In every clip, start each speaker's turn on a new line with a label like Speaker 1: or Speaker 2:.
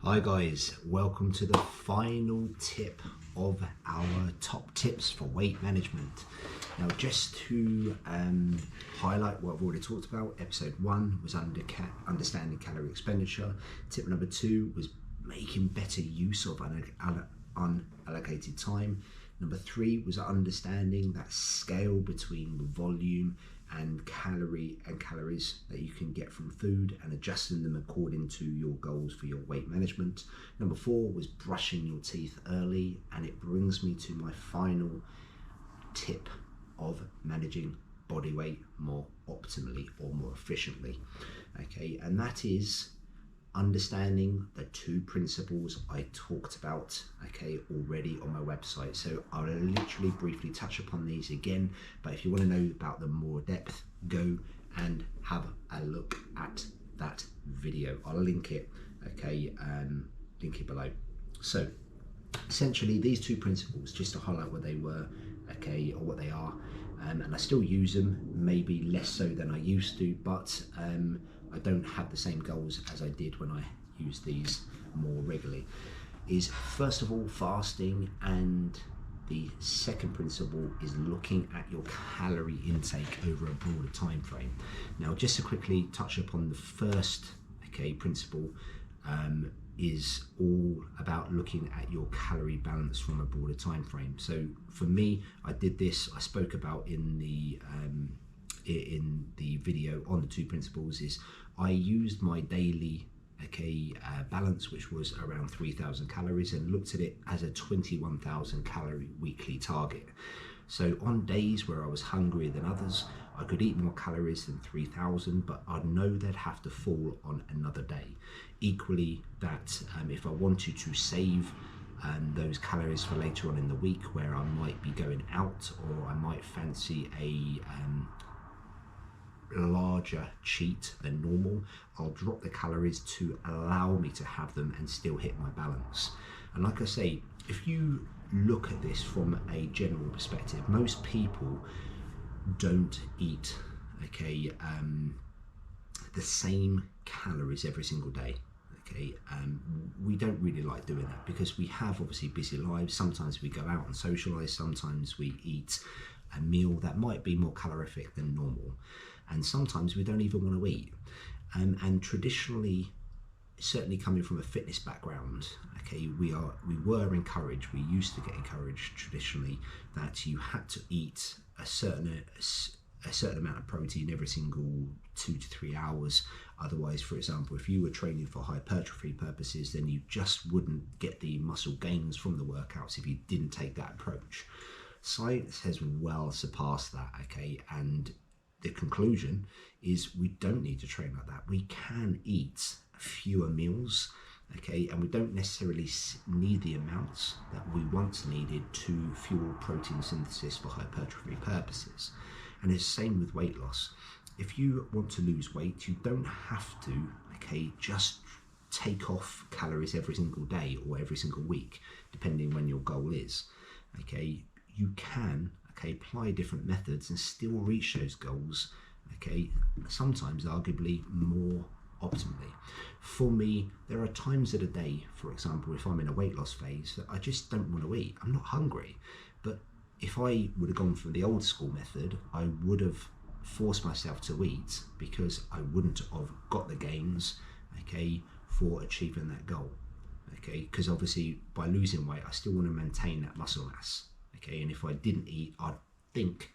Speaker 1: Hi guys, welcome to the final tip of our top tips for weight management. Now just to highlight what I've already talked about, episode 1 was understanding calorie expenditure. Tip number 2 was making better use of unallocated time. Number 3 was understanding that scale between volume and calories that you can get from food and adjusting them according to your goals for your weight management. Number 4 was brushing your teeth early, and it brings me to my final tip of managing body weight more optimally or more efficiently. Okay, and that is understanding the 2 principles I talked about already on my website. So I'll literally briefly touch upon these again, but if you want to know about them more depth, go and have a look at that video. I'll link it link it below. So essentially these 2 principles, just to highlight what they were, or what they are, and I still use them, maybe less so than I used to, but I don't have the same goals as I did when I used these more regularly. Is first of all fasting, and the second principle is looking at your calorie intake over a broader time frame. Now just to quickly touch upon the first principle, is all about looking at your calorie balance from a broader time frame. So for me, I did this, I spoke about in the video on the 2 principles, is I used my daily balance, which was around 3,000 calories, and looked at it as a 21,000 calorie weekly target. So on days where I was hungrier than others, I could eat more calories than 3,000, but I'd know they'd have to fall on another day. Equally, that if I wanted to save those calories for later on in the week, where I might be going out, or I might fancy a larger cheat than normal, I'll drop the calories to allow me to have them and still hit my balance. And like I say, if you look at this from a general perspective, most people don't eat the same calories every single day. We don't really like doing that because we have obviously busy lives. Sometimes we go out and socialize, sometimes we eat a meal that might be more calorific than normal, and sometimes we don't even want to eat. And traditionally, certainly coming from a fitness background, we were encouraged, we used to get encouraged traditionally, that you had to eat a certain amount of protein every single 2 to 3 hours. Otherwise, for example, if you were training for hypertrophy purposes, then you just wouldn't get the muscle gains from the workouts if you didn't take that approach. Science has well surpassed that, and the conclusion is we don't need to train like that. We can eat fewer meals, and we don't necessarily need the amounts that we once needed to fuel protein synthesis for hypertrophy purposes. And it's the same with weight loss. If you want to lose weight, you don't have to just take off calories every single day or every single week, depending when your goal is. You can apply different methods and still reach those goals, sometimes arguably more optimally. For me, there are times of the day, for example, if I'm in a weight loss phase, that I just don't want to eat. I'm not hungry, but if I would have gone for the old school method, I would have forced myself to eat because I wouldn't have got the gains for achieving that goal. Because obviously by losing weight, I still want to maintain that muscle mass. And if I didn't eat, I'd think,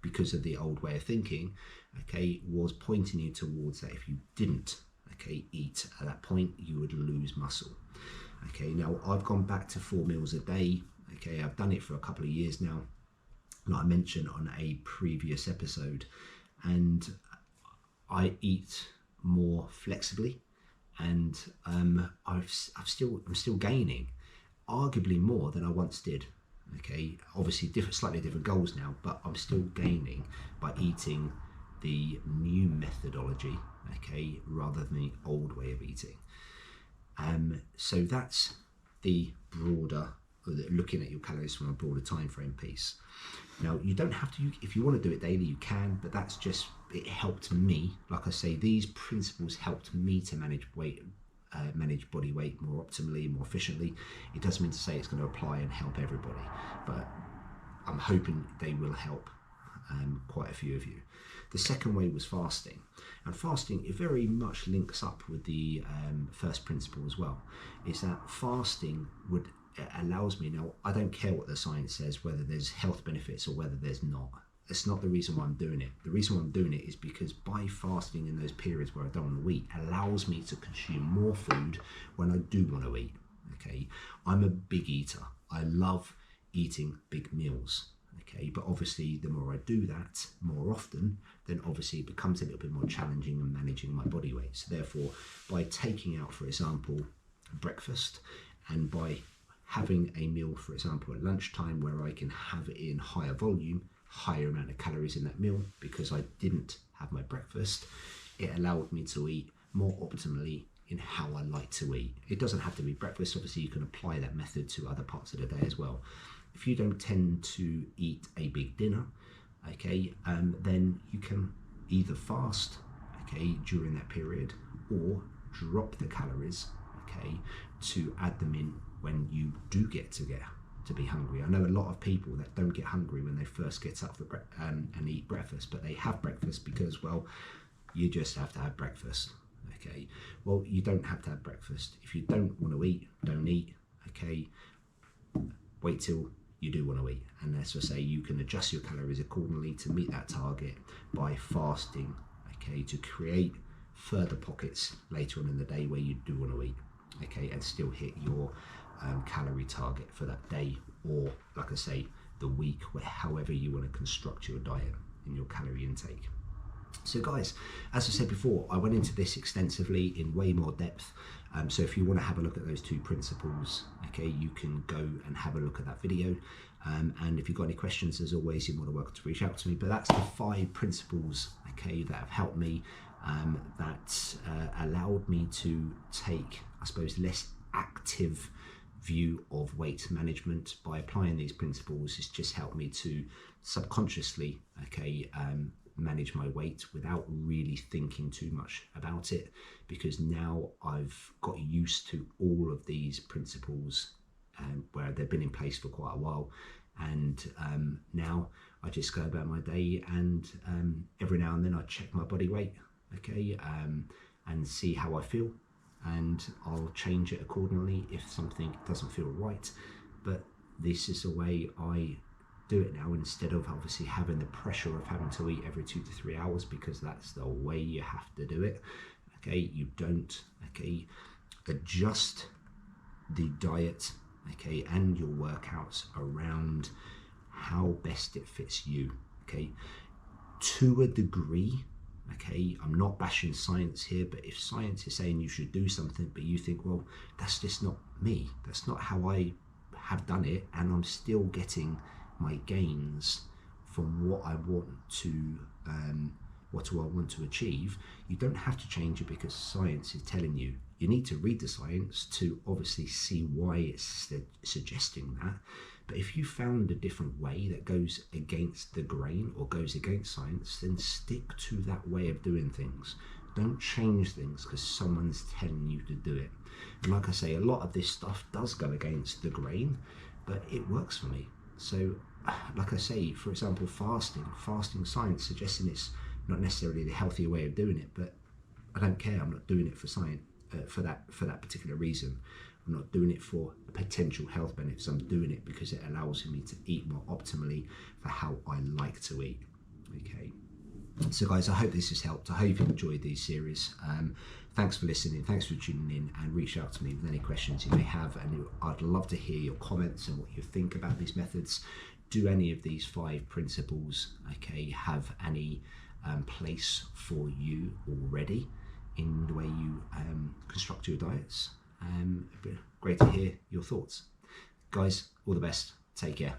Speaker 1: because of the old way of thinking, was pointing you towards that if you didn't eat at that point, you would lose muscle. Now I've gone back to 4 meals a day. I've done it for a couple of years now, like I mentioned on a previous episode, and I eat more flexibly, and I'm still gaining, arguably more than I once did. Obviously slightly different goals now, but I'm still gaining by eating the new methodology, rather than the old way of eating. So that's the broader, looking at your calories from a broader time frame piece. Now you don't have to, if you want to do it daily you can, but that's just, it helped me. Like I say, these principles helped me to manage weight manage body weight more optimally, more efficiently. It doesn't mean to say it's going to apply and help everybody, but I'm hoping they will help quite a few of you. The second way was fasting, and fasting, it very much links up with the first principle as well, is that fasting allows me, now I don't care what the science says, whether there's health benefits or whether there's not. That's not the reason why I'm doing it. The reason why I'm doing it is because by fasting in those periods where I don't want to eat allows me to consume more food when I do want to eat. Okay, I'm a big eater. I love eating big meals. Okay, but obviously the more I do that more often, then obviously it becomes a little bit more challenging in managing my body weight. So therefore, by taking out, for example, breakfast, and by having a meal, for example, at lunchtime, where I can have it in higher volume, higher amount of calories in that meal, because I didn't have my breakfast, it allowed me to eat more optimally in how I like to eat. It doesn't have to be breakfast. Obviously, you can apply that method to other parts of the day as well. If you don't tend to eat a big dinner, okay, then you can either fast, okay, during that period, or drop the calories, okay, to add them in when you do get to be hungry. I know a lot of people that don't get hungry when they first get up for and eat breakfast, but they have breakfast because, well, you just have to have breakfast. Okay, well, you don't have to have breakfast. If you don't want to eat, don't eat. Okay, wait till you do want to eat, and as I say, you can adjust your calories accordingly to meet that target by fasting. Okay, to create further pockets later on in the day where you do want to eat. Okay, and still hit your calorie target for that day, or like I say, the week, where however you want to construct your diet and your calorie intake. So guys, as I said before, I went into this extensively in way more depth. So if you want to have a look at those two principles, okay, you can go and have a look at that video. And if you've got any questions, as always, you're more than welcome to reach out to me. But that's the 5 principles, okay, that have helped me, that allowed me to take, I suppose, less active view of weight management. By applying these principles, it's just helped me to subconsciously, okay, manage my weight without really thinking too much about it, because now I've got used to all of these principles where they've been in place for quite a while, and now I just go about my day, and every now and then I check my body weight, okay, and see how I feel, and I'll change it accordingly if something doesn't feel right. But this is the way I do it now, instead of obviously having the pressure of having to eat every 2 to 3 hours, because that's the way you have to do it. Okay, you don't, okay, adjust the diet, okay, and your workouts around how best it fits you, okay, to a degree. Okay, I'm not bashing science here, but if science is saying you should do something, but you think, well, that's just not me, that's not how I have done it, and I'm still getting my gains from what I want to achieve, you don't have to change it because science is telling you. You need to read the science to obviously see why it's suggesting that. But if you found a different way that goes against the grain or goes against science, then stick to that way of doing things. Don't change things because someone's telling you to do it. And like I say, a lot of this stuff does go against the grain, but it works for me. So like I say, for example, fasting science suggesting it's not necessarily the healthier way of doing it, but I don't care. I'm not doing it for science, for that particular reason. I'm not doing it for potential health benefits. I'm doing it because it allows me to eat more optimally for how I like to eat. Okay. So guys, I hope this has helped. I hope you've enjoyed these series. Thanks for listening. Thanks for tuning in, and reach out to me with any questions you may have. And I'd love to hear your comments and what you think about these methods. Do any of these 5 principles, okay, have any place for you already in the way you construct your diets? Great to hear your thoughts. Guys, all the best. Take care.